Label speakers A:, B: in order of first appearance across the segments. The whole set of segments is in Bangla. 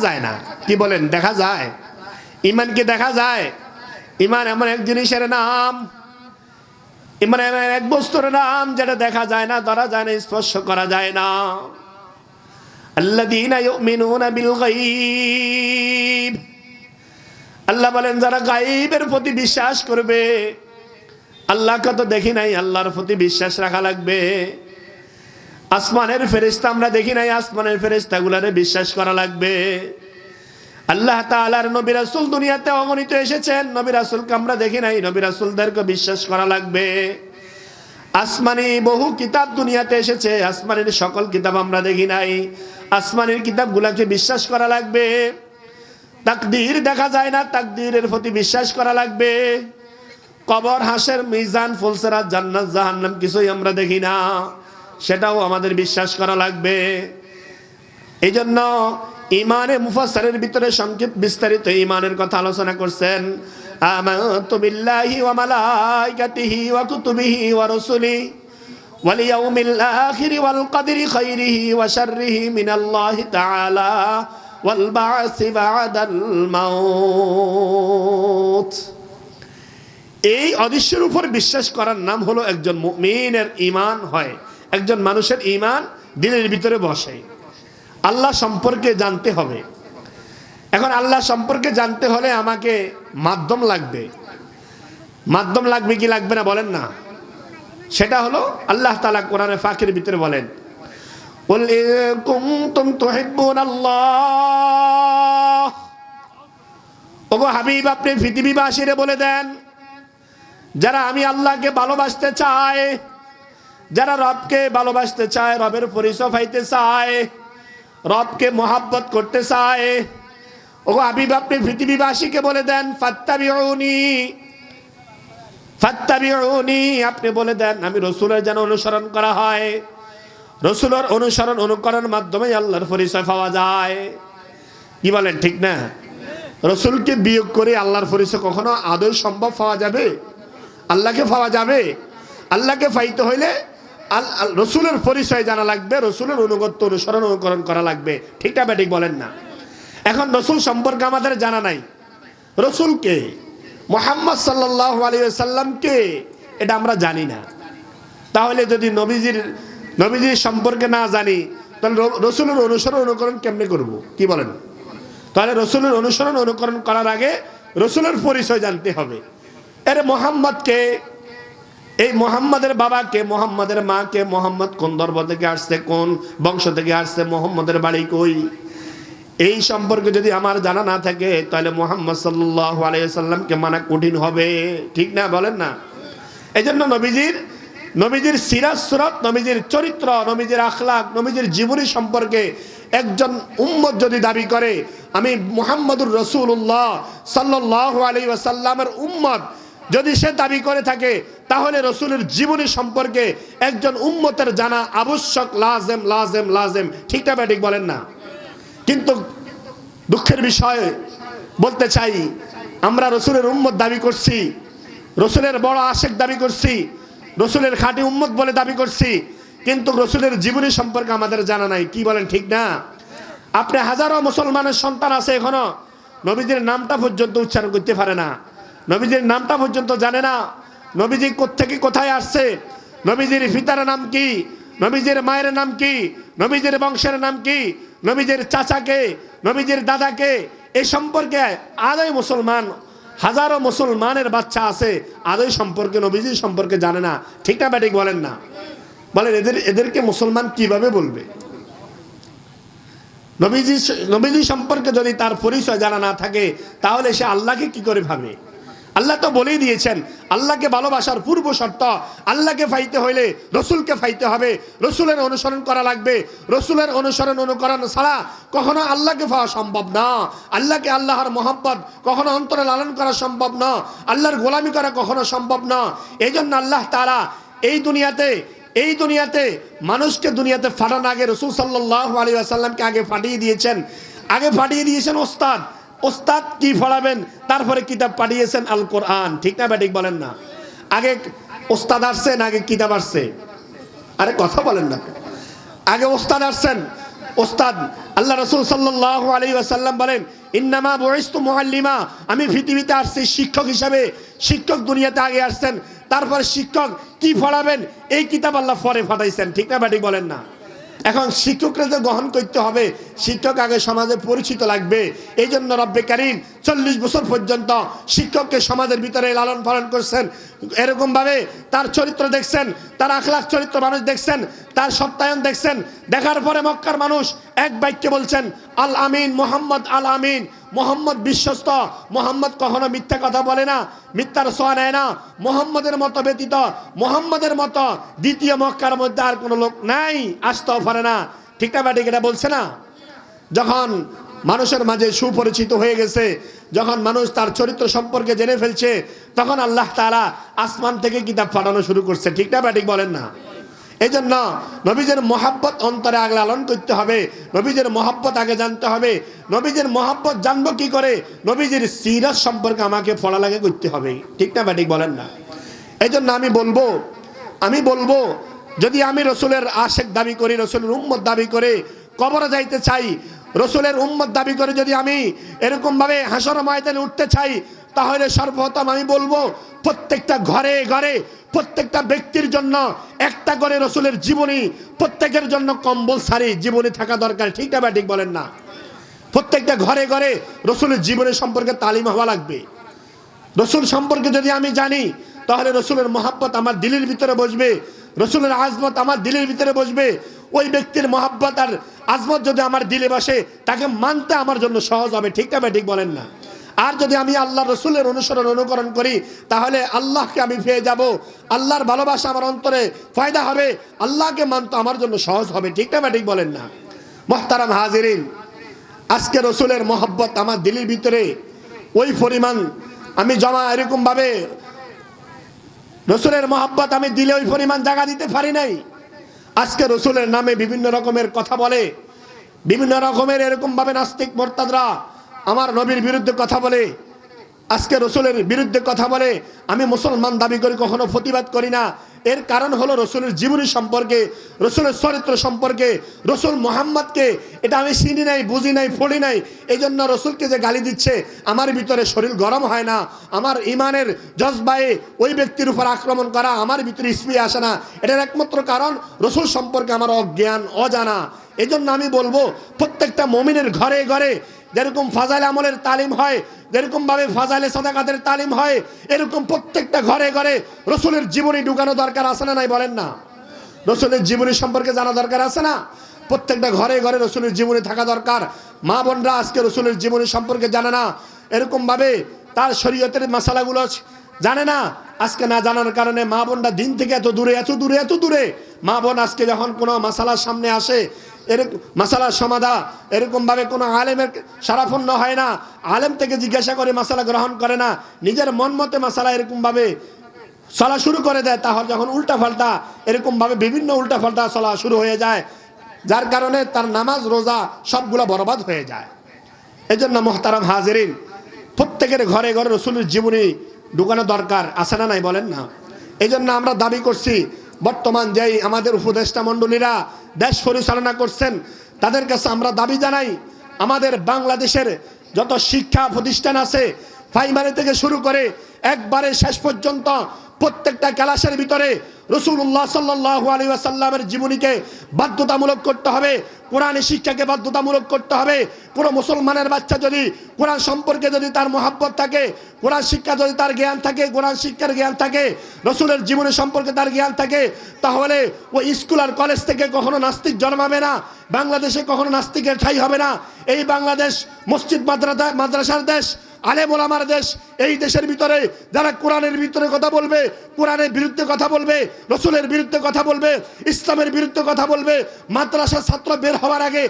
A: যায় না। কি বলেন, দেখা যায়? ইমান কি দেখা যায়? ইমান এমন এক জিনিসের নাম, ইমান এমন এক বস্তুর নাম যেটা দেখা যায় না, ধরা যায় না, স্পর্শ করা যায় না। আল্লাযীনা ইউমিনুনা বিল গায়ব, আল্লাহ বলেন যারা গায়বের প্রতি বিশ্বাস করবে। আল্লাহকে তো দেখি নাই, আল্লাহর প্রতি বিশ্বাস রাখা লাগবে। আসমানের ফেরেশতা আমরা দেখি নাই, আসমানের ফেরেশতাগুলোরে বিশ্বাস করা লাগবে। আল্লাহ তাআলার নবী রাসূল দুনিয়াতে অগণিত এসেছেন, নবী রাসূলকে আমরা দেখি নাই, নবী রাসূলদেরকে বিশ্বাস করা লাগবে। আসমানি বহু কিতাব দুনিয়াতে এসেছে, আসমানের সকল কিতাব আমরা দেখি নাই, আসমানের কিতাবগুলোকে বিশ্বাস করা লাগবে। তাকদীর দেখা যায় না, তাকদীরের প্রতি বিশ্বাস করা লাগবে। কবর, হাসর, মিজান, ফুলসিরাত, জান্নাত, জাহান্নাম কিছুই আমরা দেখি না, সেটাও আমাদের বিশ্বাস করা লাগবে। এই জন্য ইমানে মুফাসসিরের ভিতরে সংক্ষিপ্ত বিস্তারিত ইমানের কথা আলোচনা করছেন। আমানতু বিল্লাহি ওয়া মালাইকাতিহি ওয়া কুতুবিহি ওয়া রাসূলিহি ওয়াল ইয়াউমিল আখির ওয়াল কদরি খাইরিহি ওয়া শাররিহি মিনাল্লাহি তাআলা ওয়াল বা'সি বা'দাল মাউত। এই অদৃশ্যের উপর বিশ্বাস করার নাম হলো একজন মুমিনের ঈমান হয়। একজন মানুষের ঈমান দিলের ভিতরে বসে। আল্লাহ সম্পর্কে জানতে হবে। এখন আল্লাহ সম্পর্কে জানতে হলে আমাকে মাধ্যম লাগবে। মাধ্যম লাগবে কি লাগবে না বলেন না? সেটা হলো আল্লাহ তাআলা কোরআনে পাকের ভিতরে বলেন, কুল ইন কুনতুম তুহিব্বুনাল্লাহ, ওগো হাবিব আপনি পৃথিবীবাসীরে বলে দেন, যারা আমি আল্লাহকে ভালোবাসতে চায়, যারা রবকে ভালোবাসতে চায়, রবের পরিচয় পাইতে চায়, রবকে মহাব্বত করতে চায়, ওগো হাবিব আপনি পৃথিবীবাসীকে বলে দেন, ফাত্তাবিউনি, ফাত্তাবিউনি, আপনি বলে দেন আমি রাসূলের যেন অনুসরণ করা হয়। রাসূলের অনুসরণ অনুকরণের মাধ্যমে আল্লাহর পরিচয় পাওয়া যায়। কি বলেন, ঠিক না? রাসূলকে বিয়োগ করে আল্লাহর পরিচয় কখনো আদৌ সম্ভব পাওয়া যাবে? আল্লাহকে পাওয়া যাবে? আল্লাহকে পাইতে হইলে রসুলের পরিচয় জানা লাগবে, রসুলের অনুগত্য অনুসরণ অনুকরণ করা লাগবে। ঠিক না ঠিক বলেন না? এখন রসুল সম্পর্কে আমাদের জানা নাই। রসুলকে, মুহাম্মদ সাল্লাল্লাহু আলাইহি ওয়াসাল্লাম কে, এটা আমরা জানি না। তাহলে যদি নবীজির সম্পর্কে না জানি, তাহলে রসুলের অনুসরণ অনুকরণ কেমনে করব? কি বলেন? তাহলে রসুলের অনুসরণ অনুকরণ করার আগে রসুলের পরিচয় জানতে হবে। এর মোহাম্মদকে, এই মোহাম্মদের বাবাকে, মোহাম্মদের মাকে, মোহাম্মদ কোন ধর্ম থেকে আসছে, কোন বংশ থেকে আসছে, মোহাম্মদের বাড়ি কই, এই সম্পর্কে যদি আমার জানা না থাকে তাহলে মুহাম্মদ সাল্লাল্লাহু আলাইহি সাল্লামকে মানা কঠিন হবে। ঠিক না বলেন না? এই জন্য নবীজির সিরাত সুরাত, নবীজির চরিত্র, নবীজির আখলাক, নবীজির জীবনী সম্পর্কে একজন উম্মত যদি দাবি করে আমি মুহাম্মদুর রাসূলুল্লাহ সাল্লাল্লাহু আলাইহি ওয়াসাল্লামের উম্মত, যদি সে দাবি করে থাকে, তাহলে রসুলের জীবনী সম্পর্কে একজন উম্মতের জানা আবশ্যক, লাজেম লাজেম লাজেম। ঠিক না ঠিক বলেন না? কিন্তু দুঃখের বিষয় বলতে চাই, আমরা রসুলের উম্মত দাবি করছি, রসুলের বড় আশেক দাবি করছি, রসুলের খাঁটি উম্মত বলে দাবি করছি, কিন্তু রসুলের জীবনী সম্পর্কে আমাদের জানা নাই। কি বলেন, ঠিক না? আপনি হাজারো মুসলমানের সন্তান আছে এখনো নবীজির নামটা পর্যন্ত উচ্চারণ করতে পারে না, নবীজির নামটা পর্যন্ত জানে না, নবীজি কোত্থেকে কোথায় আসছে, নবীজির পিতার নাম কি, নবীজির মায়ের নাম কি, নবীজির বংশের নাম কি, নবীজির চাচাকে, নবীজির দাদাকে, এই সম্পর্কে আদৌ মুসলমান, হাজারো মুসলমানের বাচ্চা আছে আদৌ সম্পর্কে, নবীজির সম্পর্কে জানে না। ঠিক না ঠিক বলেন না? বলেন এদেরকে মুসলমান কিভাবে বলবে? নবীজি সম্পর্কে যদি তার পরিচয় জানা না থাকে, তাহলে সে আল্লাহকে কি করে ভাবে? আল্লাহ তো বলেই দিয়েছেন, আল্লাহকে ভালোবাসার পূর্ব শর্ত, আল্লাহকে পাইতে হইলে রসুলকে পাইতে হবে, রসুলের অনুসরণ করা লাগবে। রসুলের অনুসরণ অনুকরণ ছাড়া কখনো আল্লাহকে পাওয়া সম্ভব না। আল্লাহকে, আল্লাহর মহব্বত কখনো অন্তরে লালন করা সম্ভব না, আল্লাহর গোলামি করা কখনো সম্ভব না। এই জন্য আল্লাহ তাআলা এই দুনিয়াতে মানুষকে দুনিয়াতে ফাটানোর আগে রসুল সাল্লাল্লাহু আলাইহি ওয়াসাল্লামকে আগে ফাটিয়ে দিয়েছেন ওস্তাদ। ওস্তাদ কি পড়াবেন, তারপরে কিতাব পাঠিয়েছেন আল কোরআন। ঠিক না ঠিক বলেন না? আগে ওস্তাদ আসছেন, আগে কিতাব আসছে? আরে কথা বলেন না। আগে ওস্তাদ আসছেন, ওস্তাদ আল্লাহ রাসূল সাল্লাল্লাহু আলাইহি ওয়াসাল্লাম বলেন, ইন্নামা বুইসতু মুআল্লিমা, আমি পৃথিবীতে আসছি শিক্ষক হিসাবে। শিক্ষক দুনিয়াতে আগে আসছেন, তারপর শিক্ষক কি পড়াবেন এই কিতাব আল্লাহ পরে পাঠাইছেন। ঠিক না ব্যাটি বলেন না? এখন শিক্ষকরা যে গ্রহণ করতে হবে, শিক্ষক আগে সমাজে পরিচিত লাগবে। এই জন্য রব্বে কারীম 40 বছর পর্যন্ত শিক্ষককে সমাজের ভিতরে লালন পালন করছেন। এরকম ভাবে তার চরিত্র দেখছেন, তার আখলাক চরিত্র মানুষ দেখছেন, তার সত্যায়ন দেখছেন। দেখার পরে মক্কার মানুষ এক বাক্যে বলছেন, আল আমিন মোহাম্মদ, আল আমিন মোহাম্মদ বিশ্বস্ত। মোহাম্মদ কখনো মিথ্যা কথা বলে না, মিথ্যার ছোঁয়া নেয় না। মোহাম্মদের মতো ব্যতীত, মোহাম্মদের মতো দ্বিতীয় মক্কার মধ্যে আর কোনো লোক নাই, আসতেও পারে না। ঠিক না ব্যাটিক? এটা বলছে না? যখন মানুষের মাঝে সুপরিচিত হয়ে গেছে, যখন মানুষ তার চরিত্র সম্পর্কে জেনে ফেলছে, তখন আল্লাহ তাআলা আসমান থেকে কিতাব পাঠানো শুরু করছে। ঠিক না ব্যাটিক বলেন না? এই জন্য নবীজের মহাব্বত অন্তরে আগে লালন করতে হবে, নবীজের মহাব্বত আগে জানতে হবে। নবীজের মহাব্বত জানবো কি করে? নবীজির সিরাত সম্পর্কে আমাকে পড়ালেখা করতে হবে। ঠিক না ব্যাটিক বলেন না? এই জন্য আমি বলবো যদি আমি রসুলের আশেক দাবি করি, রসুলের উম্মত দাবি করে কবরে যাইতে চাই, রসুলের উম্মত দাবি করে যদি আমি এরকম ভাবে হাসর ময়দানে উঠতে চাই, তাহলে সর্বপ্রথম আমি বলবো প্রত্যেকটা ঘরে ঘরে, প্রত্যেকটা ব্যক্তির জন্য একটা করে রসুলের জীবনী, প্রত্যেকের জন্য কম্পালসারি জীবনী থাকা দরকার। ঠিক না ঠিক বলেন না? প্রত্যেকটা ঘরে ঘরে রসুলের জীবনী সম্পর্কে তালিম হওয়া লাগবে। রসুল সম্পর্কে যদি আমি জানি, তাহলে রসুলের মহাব্বত আমার দিলের ভিতরে বসবে, রসুলের আজমত আমার দিলের ভিতরে বসবে। ওই ব্যক্তির মহাব্বত আর আজমত যদি আমার দিলে বসে, তাকে মানতে আমার জন্য সহজ হবে। ঠিক না ঠিক বলেন না? আর যদি আমি আল্লাহ রসুলের অনুসরণ অনুকরণ করি, তাহলে আল্লাহকে আমি পেয়ে যাব, আল্লাহর ভালোবাসা আমার অন্তরে ফায়দা হবে, আল্লাহকে মানতে আমার জন্য সহজ হবে। ঠিক না ঠিক বলেন না? মুহতারাম হাজিরিন, আজকে রসুলের মহব্বত আমার দিলের ভিতরে ওই পরিমাণ আমি জমা, এরকম ভাবে রসুলের মহব্বত আমি দিলে ওই পরিমাণ জায়গা দিতে পারি নাই। আজকে রসুলের নামে বিভিন্ন রকমের কথা বলে, বিভিন্ন রকমের এরকম ভাবে নাস্তিক মোরতাদরা আমার নবীর বিরুদ্ধে কথা বলে, আজকে রসুলের বিরুদ্ধে কথা বলে। আমি মুসলমান দাবি করি, কখনো প্রতিবাদ করি না। এর কারণ হলো রসুলের জীবনী সম্পর্কে, রসুলের চরিত্র সম্পর্কে, রসুল মোহাম্মদকে এটা আমি চিনি নাই, বুঝি নাই, পড়ি নাই। এই জন্য রসুলকে যে গালি দিচ্ছে, আমার ভিতরে শরীর গরম হয় না, আমার ইমানের জজবায়ে ওই ব্যক্তির উপর আক্রমণ করা আমার ভিতরে স্পৃহ আসে না। এটার একমাত্র কারণ রসুল সম্পর্কে আমার অজ্ঞান, অজানা। এই জন্য আমি বলবো প্রত্যেকটা মুমিনের ঘরে ঘরে যেরকম ফাজাইল আমলের তালিম হয়, যেরকম ভাবে ফাজাইলে সাদাকাতের তালিম হয়, এরকম প্রত্যেকটা ঘরে ঘরে রসুলের জীবনী ঢুকানো দরকার আছে না নাই বলেন না? রসুলের জীবনী সম্পর্কে জানা দরকার আছে না? প্রত্যেকটা ঘরে ঘরে রসুলের জীবনী থাকা দরকার। মা বোনরা আজকে রসুলের জীবনী সম্পর্কে জানে না, এরকম ভাবে তার শরীয়তের মাসালাগুলো জানে না। আজকে না জানার কারণে মা বোনরা দিন থেকে এত দূরে, এত দূরে, এত দূরে। মা বোন আজকে যখন কোনো মাসালার সামনে আসে, এরকম মাসালার সমাধা এরকম ভাবে কোনো আলেমের সারাফন্য হয় না, আলেম থেকে জিজ্ঞাসা করে মাসালা গ্রহণ করে না, নিজের মন মতে মাসালা এরকম ভাবে চলা শুরু করে দেয়। তাহলে যখন উল্টা পাল্টা এরকম ভাবে বিভিন্ন উল্টা পাল্টা চলা শুরু হয়ে যায়, যার কারণে তার নামাজ রোজা সবগুলো বরবাদ হয়ে যায়। এই জন্য মুহতারাম হাজিরিন, প্রত্যেকের ঘরে ঘরে রসুলের জীবনী ঢুকানো দরকার আছে না নাই বলেন না? এই জন্য আমরা দাবি করছি, বর্তমান যেই আমাদের উপদেষ্টা মণ্ডলীরা দেশ পরিচালনা করছেন, তাদের কাছে আমরা দাবি জানাই, আমাদের বাংলাদেশের যত শিক্ষা প্রতিষ্ঠান আছে, প্রাইমারি থেকে শুরু করে একবারে শেষ পর্যন্ত প্রত্যেকটা ক্লাসের ভিতরে রাসূলুল্লাহ সাল্লাল্লাহু আলাইহি ওয়াসাল্লামের জীবনীকে বাধ্যতামূলক করতে হবে, কোরআনের শিক্ষাকে বাধ্যতামূলক করতে হবে। কোনো মুসলমানের বাচ্চা যদি কোরআন সম্পর্কে যদি তার মহব্বত থাকে, কোরআন শিক্ষা যদি তার জ্ঞান থাকে, কোরআন শিক্ষার জ্ঞান থাকে, রসুলের জীবনী সম্পর্কে তার জ্ঞান থাকে, তাহলে ওই স্কুল আর কলেজ থেকে কখনো নাস্তিক জন্মাবে না, বাংলাদেশে কখনো নাস্তিকের ঠাঁই হবে না। এই বাংলাদেশ মসজিদ মাদ্রাসার দেশ, আলেম ওলামার দেশ। এই দেশের ভিতরে যারা কোরআনের ভিতরে কথা বলবে, কোরআনের বিরুদ্ধে কথা বলবে, রসুলের বিরুদ্ধে কথা বলবে, ইসলামের বিরুদ্ধে কথা বলবে, মাদ্রাসার ছাত্র বের হওয়ার আগে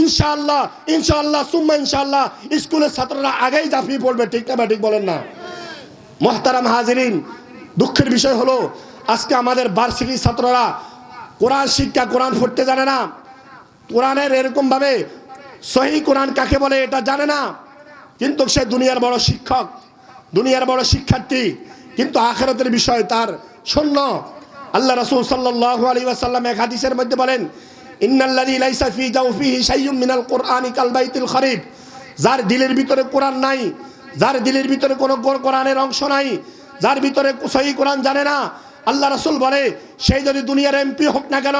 A: ইনশাআল্লাহ, ইনশাআল্লাহ সুম্মা ইনশাআল্লাহ স্কুলের ছাত্ররা আগেই ঝাঁপিয়ে পড়বে। ঠিক না ঠিক বলেন না? মুহতারাম হাজিরিন, দুঃখের বিষয় হলো আজকে আমাদের ভার্সিটি ছাত্ররা কোরআন শিক্ষা, কোরআন পড়তে জানে না, কোরআনের এরকম ভাবে সহি কোরআন কাকে বলে এটা জানে না, কিন্তু সে দুনিয়ার বড় শিক্ষক, দুনিয়ার বড় শিক্ষার্থী, কিন্তু আখিরাতের বিষয় তার শূন্য। আল্লাহ রাসূল সাল্লাল্লাহু আলাইহি ওয়াসাল্লাম এক হাদিসের মধ্যে বলেন, ইন্নাল্লাযী লাইসা ফী জাওফিহি শাইউম মিনাল কুরআনি কাল বাইতুল খরিব, যার দিলের ভিতরে কোরআন নাই, যার দিলের ভিতরে কোনো কোরআনের অংশ নাই, যার ভিতরে সহিহ কোরআন জানে না, আল্লাহ রাসূল বলে সেই যদি দুনিয়ার এমপি হোক না কেন,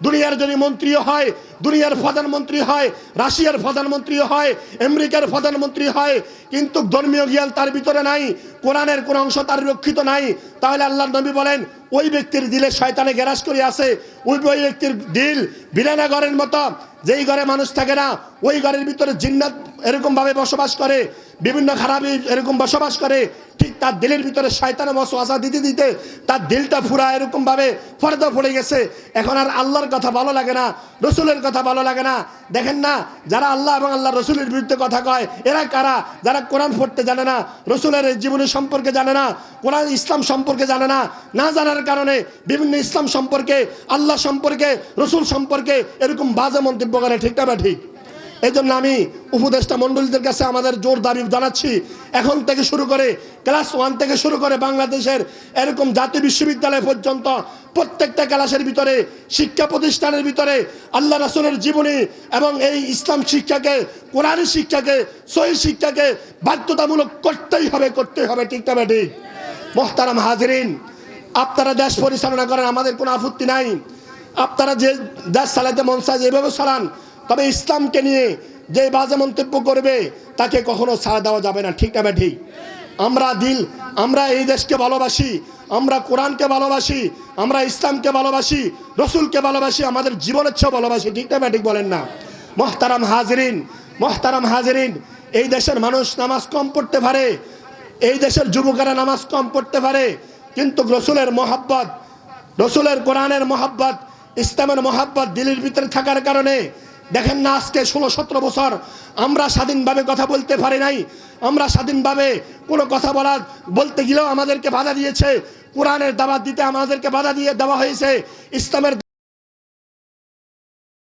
A: দুনিয়ার যদি মন্ত্রীও হয়, দুনিয়ার প্রধানমন্ত্রী হয়, রাশিয়ার প্রধানমন্ত্রী হয়, আমেরিকার প্রধানমন্ত্রী হয়, কিন্তু ধর্মীয় জ্ঞান তার ভিতরে নাই, কোরআনের কোন অংশ তার রক্ষিত নাই, তাহলে আল্লাহর নবী বলেন ওই ব্যক্তির দিলে শয়তানে গ্রাস করে আছে। ওই ব্যক্তির দিল বিরানা ঘরের মতো, যেই ঘরে মানুষ থাকে না ওই ঘরের ভিতরে জিন্নাত এরকম ভাবে বসবাস করে, বিভিন্ন খারাপি এরকম বসবাস করে, ঠিক তার দিলের ভিতরে শয়তানের ওয়াসওয়াসা দিতে দিতে তার দিলটা পুরা এরকম ভাবে পর্দা পড়ে গেছে। এখন আর আল্লাহর কথা ভালো লাগে না, রসুলের কথা ভালো লাগে না। দেখেন না, যারা আল্লাহ এবং আল্লাহ রসুলের বিরুদ্ধে কথা কয় এরা কারা? যারা কোরআন পড়তে জানে না, রসুলের জীবনী সম্পর্কে জানে না, কোরআন ইসলাম সম্পর্কে জানে না, না জানার কারণে বিভিন্ন ইসলাম সম্পর্কে, আল্লাহ সম্পর্কে, রসুল সম্পর্কে এরকম বাজে মন্তব্য করে। ঠিক না? ঠিক। এই জন্য আমি উপদেষ্টা মণ্ডলীদের কাছে আমাদের জোর দাবি জানাচ্ছি, এখন থেকে শুরু করে ক্লাস 1 থেকে শুরু করে বাংলাদেশের এরকম জাতীয় বিশ্ববিদ্যালয় পর্যন্ত প্রত্যেকটা ক্লাসের ভিতরে, শিক্ষা প্রতিষ্ঠানের ভিতরে আল্লাহ রাসূলের জীবনী এবং এই ইসলাম শিক্ষাকে, কোরআন শিক্ষাকে, সহিহ শিক্ষাকে বাধ্যতামূলক করতেই হবে, করতেই হবে। ঠিক না? ঠিক। মুহতারাম হাজিরিন, আপনারা দেশ পরিচালনা করেন, আমাদের কোনো আপত্তি নাই, আপনারা যে দেশ চালাতে মন চায় যেভাবে চালান, তবে ইসলামকে নিয়ে যে বাজে মন্তব্য করবে তাকে কখনো ছাড় দেওয়া যাবে না। ঠিক না? ঠিক। আমরা এই দেশকে ভালোবাসি, আমরা কোরআনকে ভালোবাসি, আমরা ইসলামকে ভালোবাসি, রসুলকে ভালোবাসি, আমাদের জীবনের চেয়েও ভালোবাসি। ঠিক না? ঠিক বলেন না? মুহতারাম হাজিরিন, এই দেশের মানুষ নামাজ কম পড়তে পারে, এই দেশের যুবকেরা নামাজ কম পড়তে পারে, কিন্তু রসুলের মহাব্বত, রসুলের কোরআনের মহাব্বত, ইসলামের মহাব্বত দিলের ভিতরে থাকার কারণে দেখেন না, আজকে 16-17 বছর আমরা স্বাধীনভাবে কথা বলতে পারি নাই। আমরা স্বাধীনভাবে কোনো কথা বলতে গেলেও আমাদেরকে বাধা দিয়েছে, কোরআনের দাওয়াত দিতে আমাদেরকে বাধা দিয়ে দেওয়া হয়েছে, ইসলামের